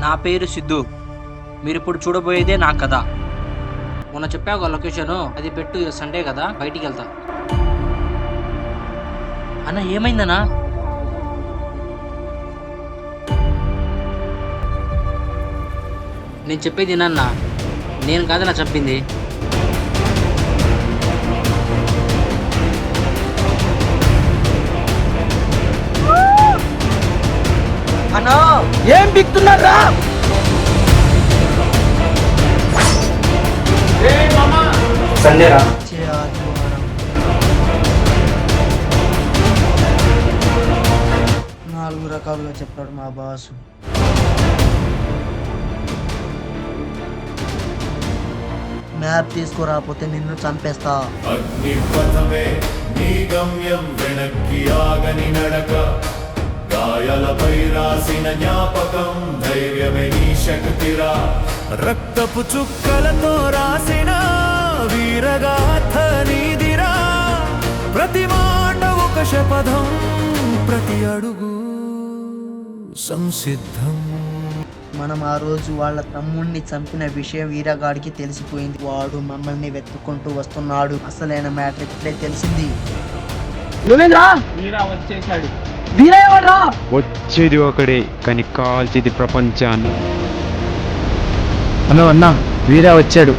నా పేరు సిద్ధు. మీరిప్పుడు చూడబోయేదే నా కథ. మొన్న చెప్పావు ఒక లొకేషను, అది పెట్టు, సండే కదా బయటికి వెళ్తా. అన్న ఏమైందన్నా? నేను చెప్పేది వినన్నా, నేను కాదన్నా చెప్పింది. అన్నా ఏం బిక్తున్నారా? సండేరా నాలుగు రకాలుగా చెప్పాడు మా బాసు. మ్యాప్ తీసుకురాకపోతే నిన్ను చంపేస్తా. అగ్నిపథమే నీ గమ్యం, వెనక్కి ఆగని నడక, గాయాలపై రాసిన జ్ఞాపకం, ధైర్యమే నీ శక్తిరా. రక్తపు చుక్కలతో రాసిన వీరగాథ నీదిరా. ప్రతి మాట ఒక శపథం, ప్రతి అడుగు సంసిద్ధం. మనం ఆ రోజు వాళ్ళ తమ్ముణ్ణి చంపిన విషయం వీరగాడికి తెలిసిపోయింది. వాడు మమ్మల్ని వెతుక్కుంటూ వస్తున్నాడు. అసలైన మ్యాటర్ ఇప్పుడే తెలిసింది. వచ్చేది ఒకడే కానీ కాల్చేది ప్రపంచాన్ని. అన్నా వీరా వచ్చాడు.